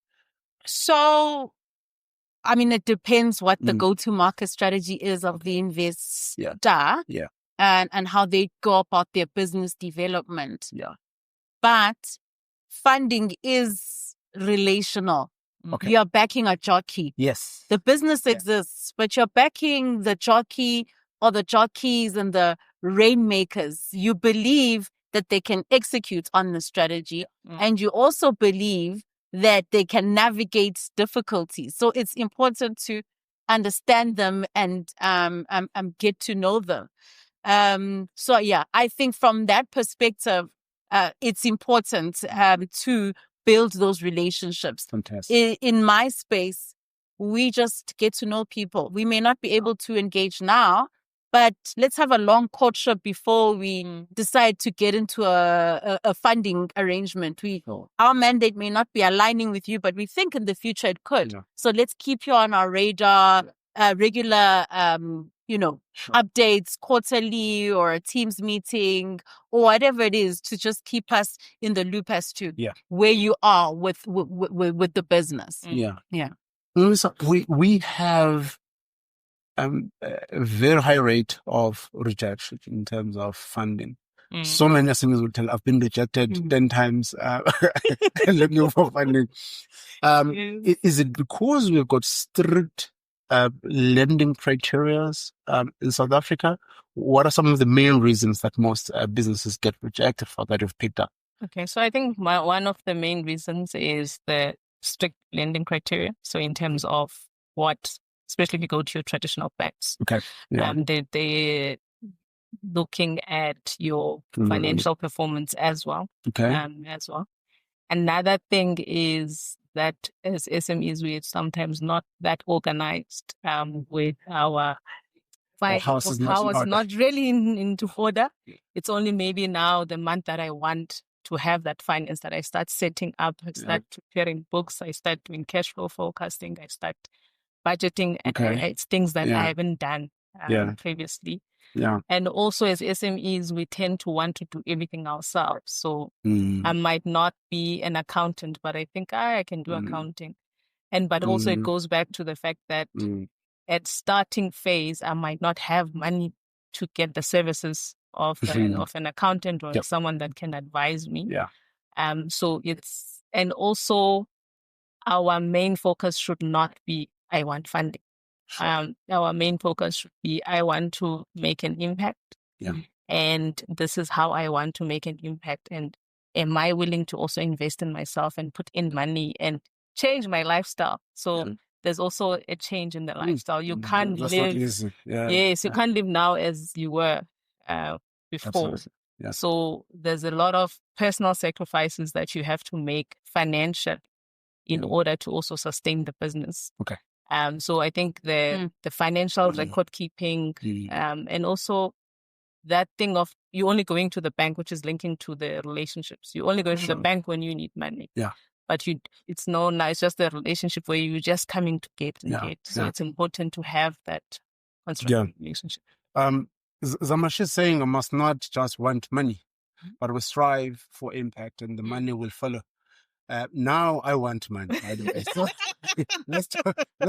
So, I mean, it depends what the go-to-market strategy is of the investor and how they go about their business development. But funding is relational. You're backing a jockey. Yes. The business exists, but you're backing the jockey or the jockeys and the rainmakers. You believe that they can execute on the strategy, and you also believe that they can navigate difficulties. So it's important to understand them and get to know them. So yeah, I think from that perspective, it's important to build those relationships. Fantastic. In my space, we just get to know people. We may not be able to engage now, but let's have a long courtship before we decide to get into a funding arrangement. Our mandate may not be aligning with you, but we think in the future it could. So let's keep you on our radar, regular, updates quarterly or a Teams meeting or whatever it is to just keep us in the loop as to where you are with the business. So we have a very high rate of rejection in terms of funding. So many SMEs will tell, I've been rejected 10 times looking for funding. Is it because we've got strict lending criteria in South Africa? What are some of the main reasons that most businesses get rejected for that you've picked up? Okay, so I think one of the main reasons is the strict lending criteria. So in terms of especially if you go to your traditional banks, they're looking at your financial performance as well. Another thing is that as SMEs, we're sometimes not that organized with our house is not really into order. It's only maybe now the month that I want to have that finance that I start setting up, I start preparing books, I start doing cash flow forecasting, I start budgeting. It's things that I haven't done previously. And also as SMEs, we tend to want to do everything ourselves. So I might not be an accountant, but I think I can do accounting. But also it goes back to the fact that at starting phase, I might not have money to get the services of an accountant or someone that can advise me. Yeah. So and also our main focus should not be, I want funding. Our main focus should be, I want to make an impact. Yeah. And this is how I want to make an impact. And am I willing to also invest in myself and put in money and change my lifestyle? So there's also a change in the lifestyle. You can't That's live. not easy. Yeah. Yes, you can't live now as you were before. Absolutely. Yeah. So there's a lot of personal sacrifices that you have to make financially in order to also sustain the business. Okay. So I think the financial record keeping, and also that thing of you only going to the bank, which is linking to the relationships. You only go to the bank when you need money. Yeah. But it's just the relationship where you're just coming to get. So it's important to have that constructive relationship. Zama, she's saying I must not just want money, but we strive for impact and the money will follow. Now I want money, by the way. So let's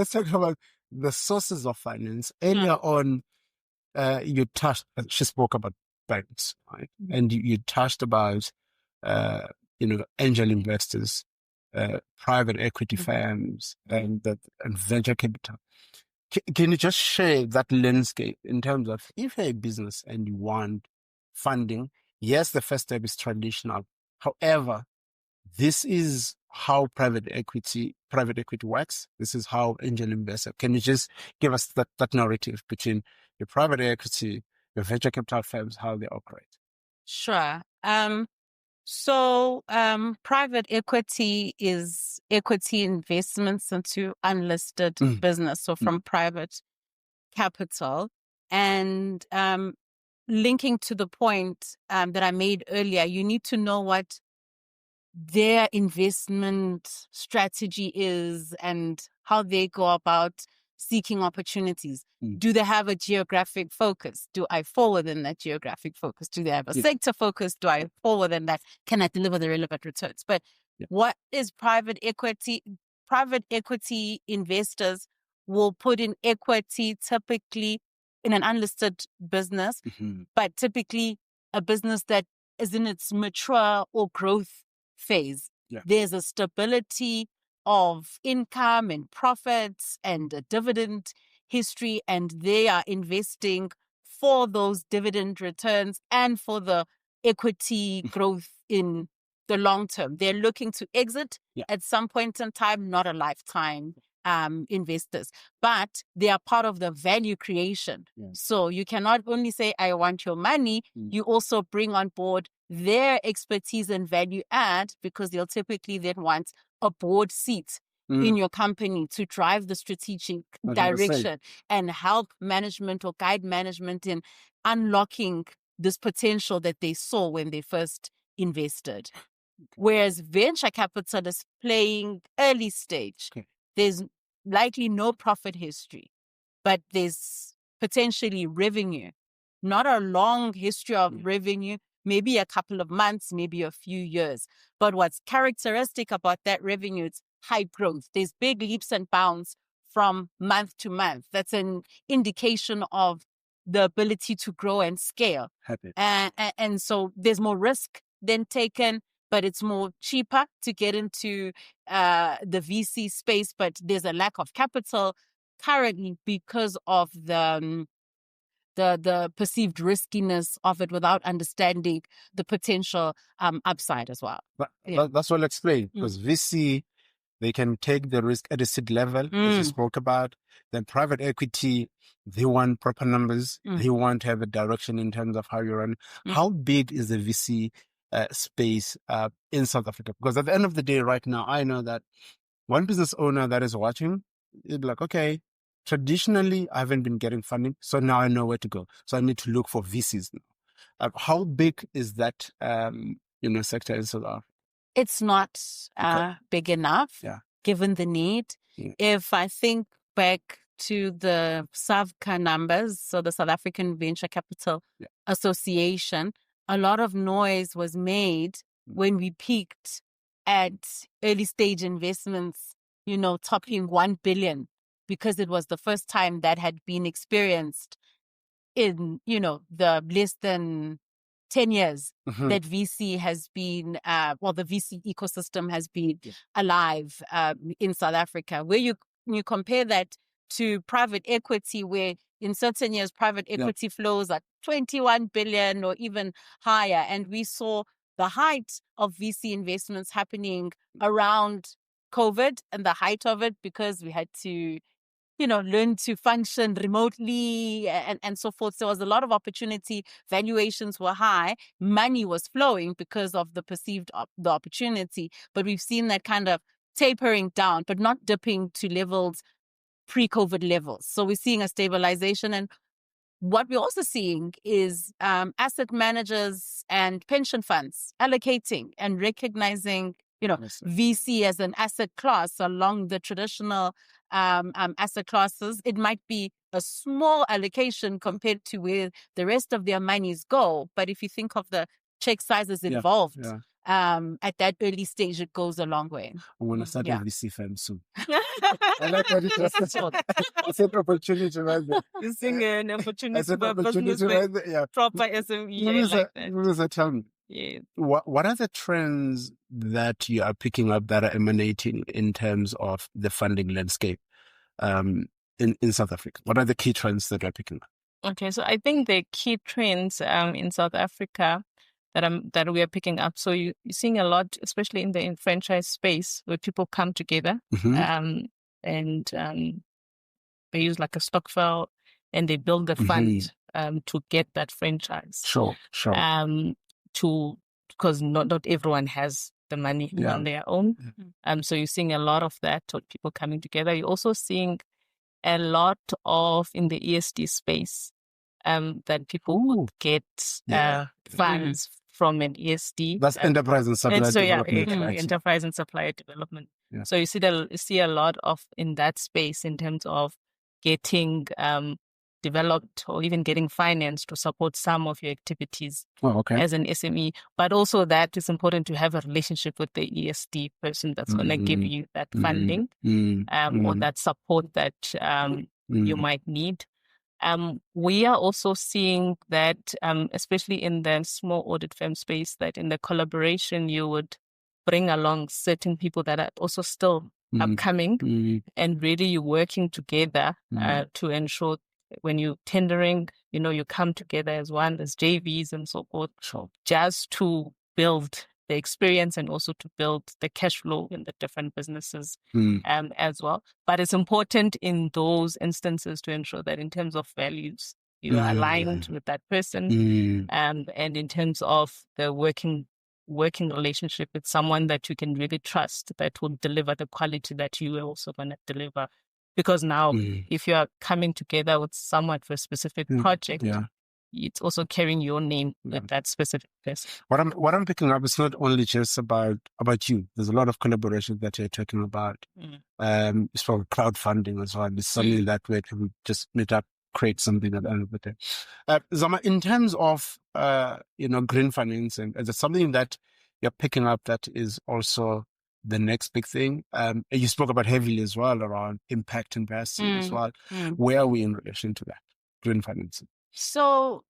talk about the sources of finance. Earlier on, she spoke about banks, right? And you touched about, angel investors, private equity firms, and venture capital. Can you just share that landscape in terms of if you're a business and you want funding? Yes, the first step is traditional. However, this is how private equity works. This is how angel investor. Can you just give us that narrative between your private equity, your venture capital firms, how they operate? Sure. So private equity is equity investments into unlisted business. So from private capital. And linking to the point that I made earlier, you need to know what their investment strategy is and how they go about seeking opportunities. Do they have a geographic focus? Do I fall within that geographic focus? Do they have a sector focus? Do I fall within that? Can I deliver the relevant returns? But what is private equity? Private equity investors will put in equity typically in an unlisted business, but typically a business that is in its mature or growth phase. There's a stability of income and profits and a dividend history, and they are investing for those dividend returns and for the equity growth in the long term. They're looking to exit at some point in time, not a lifetime investors, but they are part of the value creation. So you cannot only say, I want your money, you also bring on board their expertise and value add, because they'll typically then want a board seat in your company to drive the strategic 100%. direction and help management or guide management in unlocking this potential that they saw when they first invested. Whereas venture capital is playing early stage. There's likely no profit history, but there's potentially revenue, not a long history of revenue, maybe a couple of months, maybe a few years. But what's characteristic about that revenue, it's high growth. There's big leaps and bounds from month to month. That's an indication of the ability to grow and scale. And so there's more risk than taken, but it's more cheaper to get into the VC space. But there's a lack of capital currently because of the perceived riskiness of it without understanding the potential upside as well. That's well explained, because VC, they can take the risk at a seed level, as you spoke about. Then private equity, they want proper numbers. They want to have a direction in terms of how you run. How big is the VC space in South Africa? Because at the end of the day, right now, I know that one business owner that is watching is like, okay, traditionally, I haven't been getting funding, so now I know where to go. So I need to look for VCs now. How big is that sector in South Africa? It's not big enough, given the need. If I think back to the SAICA numbers, so the South African Venture Capital Association, a lot of noise was made when we peaked at early stage investments, topping 1 billion because it was the first time that had been experienced in, the less than 10 years that VC has been, the VC ecosystem has been alive in South Africa. Where you compare that to private equity, where in certain years private equity flows are 21 billion or even higher. And we saw the height of VC investments happening around COVID and the height of it, because we had to learn to function remotely and so forth. So there was a lot of opportunity. Valuations were high. Money was flowing because of the perceived the opportunity. But we've seen that kind of tapering down, but not dipping to levels, pre-COVID levels. So we're seeing a stabilization. And what we're also seeing is asset managers and pension funds allocating and recognizing VC as an asset class along the traditional asset classes. It might be a small allocation compared to where the rest of their monies go. But if you think of the check sizes involved, at that early stage, it goes a long way. I'm going to start a VC firm soon. I like what you just said. I said opportunity right there. You're seeing an opportunity for opportunity right there. Yeah. Proper SME. Ncumisa, tell me. Yes. What are the trends that you are picking up that are emanating in terms of the funding landscape in South Africa? What are the key trends that you're picking up? Okay, so I think the key trends in South Africa that we are picking up. So you're seeing a lot, especially in the franchise space, where people come together and they use like a stokvel and they build a fund to get that franchise. Sure. Because not everyone has the money on their own. So you're seeing a lot of that, of people coming together. You're also seeing a lot of in the ESD space that people would get funds from an ESD. That's enterprise and supplier development. Enterprise and supplier development. Yeah. So you see a lot of in that space in terms of getting developed or even getting finance to support some of your activities as an SME. But also that it's important to have a relationship with the ESD person that's going to give you that funding or that support that you might need. We are also seeing that, especially in the small audit firm space, that in the collaboration you would bring along certain people that are also still upcoming, and really you're working together to ensure when you're tendering, you come together as one, as JVs and so forth, just to build the experience and also to build the cash flow in the different businesses as well. But it's important in those instances to ensure that in terms of values, you are aligned with that person, and in terms of the working relationship with someone that you can really trust, that will deliver the quality that you are also going to deliver. Because now, if you are coming together with someone for a specific project, it's also carrying your name with that specific person. What I'm picking up is not only just about you. There's a lot of collaboration that you're talking about. It's from crowdfunding as well. It's something that way we just meet up, create something at the end of the day. Zama, in terms of green financing, is it something that you're picking up that is also the next big thing? You spoke about heavily as well around impact investing as well. Where are we in relation to that green financing? So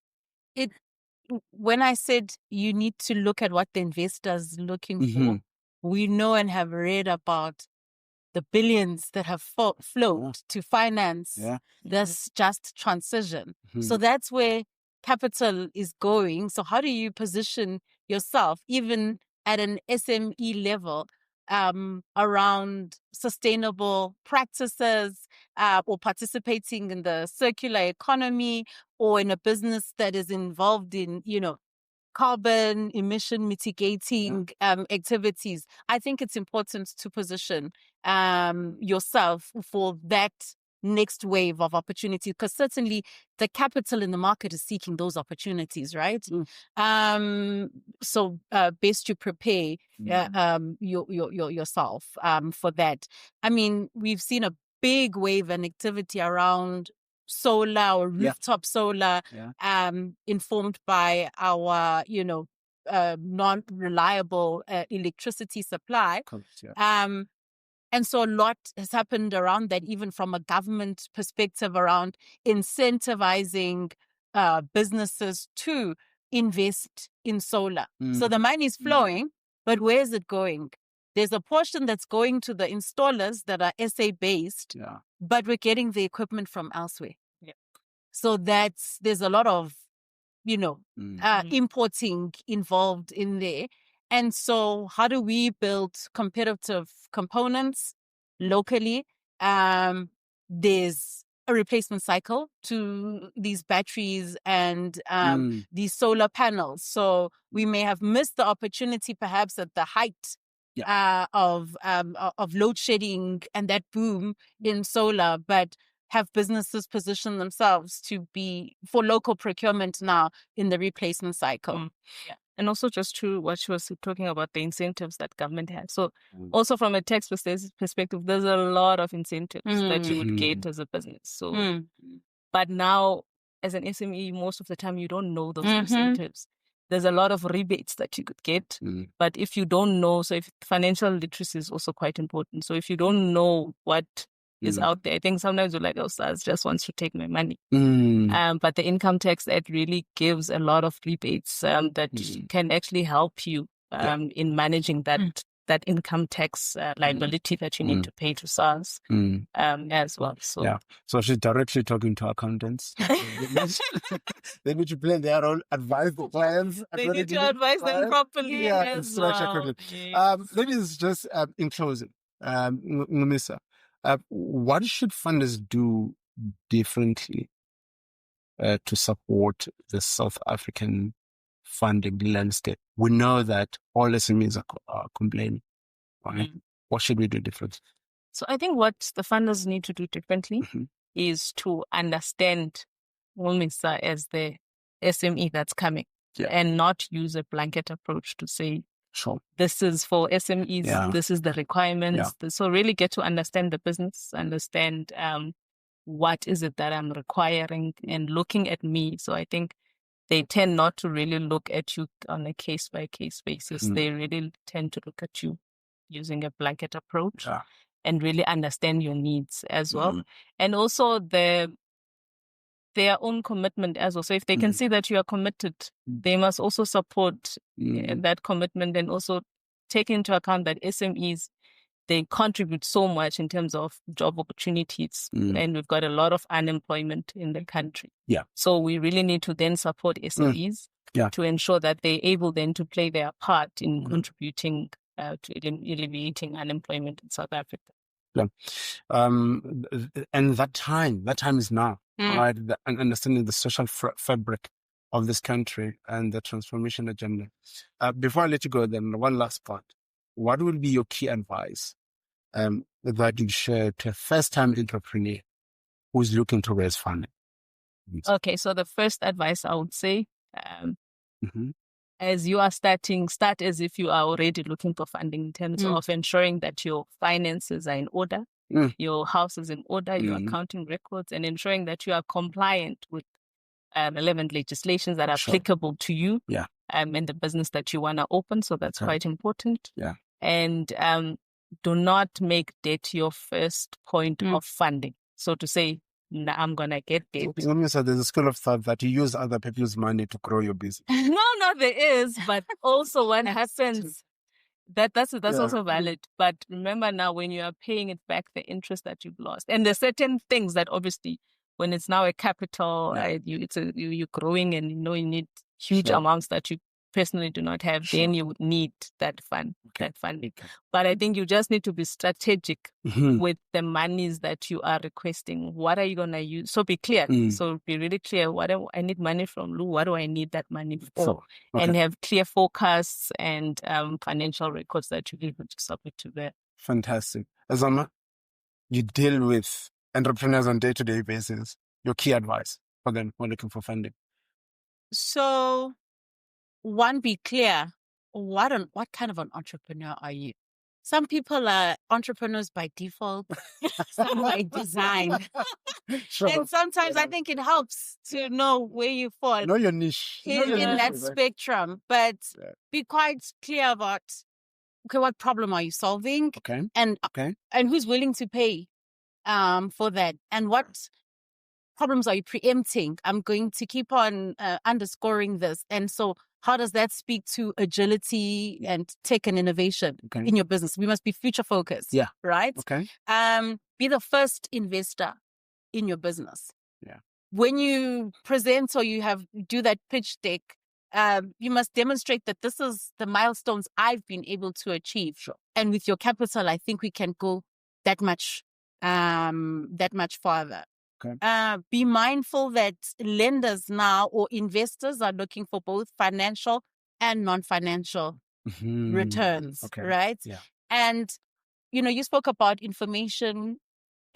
when I said you need to look at what the investor's looking for, we know and have read about the billions that have flowed to finance this just transition. So that's where capital is going. So how do you position yourself, even at an SME level, around sustainable practices, or participating in the circular economy, or in a business that is involved in, carbon emission mitigating activities? I think it's important to position yourself for that next wave of opportunity, because certainly the capital in the market is seeking those opportunities, right? So best you prepare yourself for that. I mean, we've seen a big wave and activity around solar or rooftop solar, informed by our non-reliable electricity supply. And so a lot has happened around that, even from a government perspective, around incentivizing businesses to invest in solar. So the money is flowing, but where is it going? There's a portion that's going to the installers that are SA based, but we're getting the equipment from elsewhere. Yeah. So there's a lot of, importing involved in there. And so how do we build competitive components locally? There's a replacement cycle to these batteries and these solar panels. So we may have missed the opportunity perhaps at the height of load shedding and that boom in solar, but have businesses position themselves to be for local procurement now in the replacement cycle. Yeah. And also just to what she was talking about, the incentives that government has. So also from a tax perspective, there's a lot of incentives that you would get as a business. So, but now as an SME, most of the time you don't know those incentives. There's a lot of rebates that you could get, but if you don't know, so if financial literacy is also quite important. So if you don't know what is out there, I think sometimes you're like, oh, SARS just wants to take my money. But the income tax act really gives a lot of rebates that can actually help you in managing that income tax liability that you need to pay to SARS as well. So she's directly talking to accountants. They need to plan their own advice to clients. They need to advise them properly. As well. Maybe it's just in closing, Ncumisa, what should funders do differently to support the South African funding landscape? We know that all SMEs are complaining. Right? What should we do differently? So I think what the funders need to do differently is to understand Ncumisa as the SME that's coming and not use a blanket approach to say, this is for SMEs, this is the requirements. So really get to understand the business, understand what is it that I'm requiring and looking at me. So I think they tend not to really look at you on a case-by-case basis. They really tend to look at you using a blanket approach and really understand your needs as well. And also their own commitment as well. So if they can see that you are committed, they must also support that commitment and also take into account that SMEs, they contribute so much in terms of job opportunities. And we've got a lot of unemployment in the country. So we really need to then support SMEs to ensure that they're able then to play their part in contributing to alleviating unemployment in South Africa. And that time is now, right? And understanding the social fabric of this country and the transformation agenda. Before I let you go, then one last part. What would be your key advice that you'd share to a first-time entrepreneur who's looking to raise funding? Okay, so the first advice I would say, as you are starting, start as if you are already looking for funding in terms of ensuring that your finances are in order, your house is in order, your accounting records, and ensuring that you are compliant with relevant legislations that are applicable to you and the business that you want to open. So that's quite important. And do not make debt your first point of funding. So to say, I'm going to get debt. There's a school of thought that you use other people's money to grow your business. No, there is. But also what happens, that's also valid. But remember now, when you are paying it back, the interest that you've lost. And there's certain things that obviously, when it's now a capital, you're growing and you need huge amounts that you personally do not have, then you would need that funding. But I think you just need to be strategic with the monies that you are requesting. What are you going to use? So be clear. So be really clear. I need money from Lu. What do I need that money for? And have clear forecasts and financial records that you're able to submit to them. Fantastic. Zama, you deal with entrepreneurs on a day-to-day basis. Your key advice for them when looking for funding? So, one, be clear. What kind of an entrepreneur are you? Some people are entrepreneurs by default, some by design. And sometimes I think it helps to know where you fall. Know your niche. In that spectrum. But be quite clear about okay, what problem are you solving? Okay. And Okay. and who's willing to pay for that? And what problems are you preempting? I'm going to keep on underscoring this. And so how does that speak to agility and tech and innovation in your business? We must be future focused. Yeah. Right? Okay. Be the first investor in your business. Yeah. When you present or do that pitch deck, you must demonstrate that this is the milestones I've been able to achieve. Sure. And with your capital, I think we can go that much farther. Okay. Be mindful that lenders now or investors are looking for both financial and non-financial returns, right? Yeah. And, you spoke about information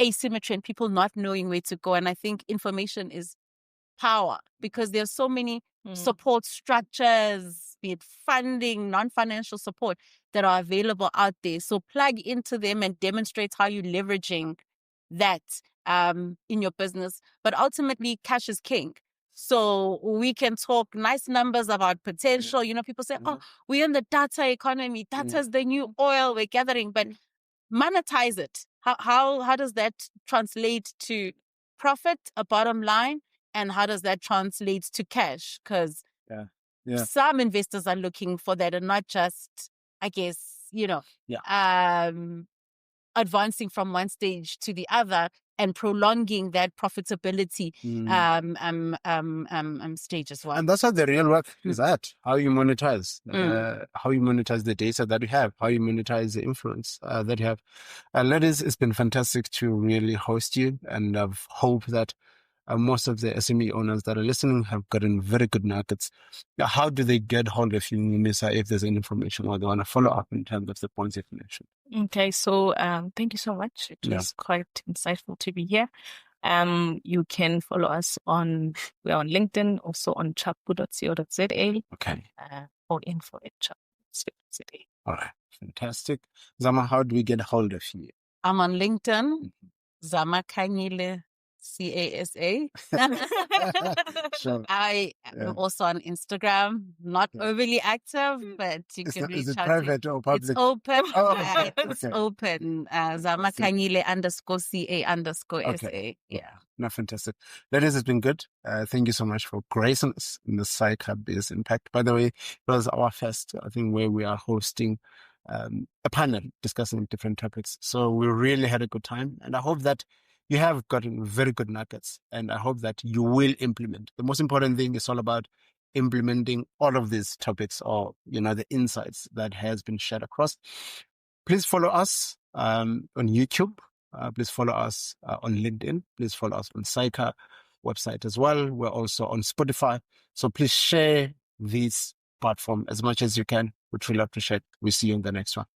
asymmetry and people not knowing where to go. And I think information is power because there's so many support structures, be it funding, non-financial support that are available out there. So plug into them and demonstrate how you're leveraging that in your business. But ultimately, cash is king. So we can talk nice numbers about potential. People say, oh, we're in the data economy. Data is the new oil we're gathering. But monetize it. How does that translate to profit, a bottom line? And how does that translate to cash? Because some investors are looking for that and not just, I guess, advancing from one stage to the other and prolonging that profitability stage as well. And that's how the real work is at. How you monetize, how you monetize the data that you have, how you monetize the influence that you have. Ladies, it's been fantastic to really host you, and I hope that most of the SME owners that are listening have gotten very good nuggets. How do they get hold of you, Ncumisa, if there's any information or they want to follow up in terms of the points you've mentioned? Okay, so thank you so much. It was quite insightful to be here. You can follow us we're on LinkedIn, also on chapu.co.za. Okay. Or info@chapu.co.za. All right, fantastic. Zama, how do we get hold of you? I'm on LinkedIn, Zama Khanyile CA. Sure. I am also on Instagram, not overly active, but you can reach out. Is it private or public? It's open. Oh, It's open. Zama Khanyile _CA _SA. Yeah. No, fantastic. Ladies, it's been good. Thank you so much for gracing us in the SAICA Biz Impact. By the way, it was our first, I think, where we are hosting a panel discussing different topics. So we really had a good time, and I hope that you have gotten very good nuggets, and I hope that you will implement. The most important thing is all about implementing all of these topics or, the insights that has been shared across. Please follow us on YouTube. Please follow us on LinkedIn. Please follow us on SAICA website as well. We're also on Spotify. So please share this platform as much as you can. We'd really appreciate it. We'll see you in the next one.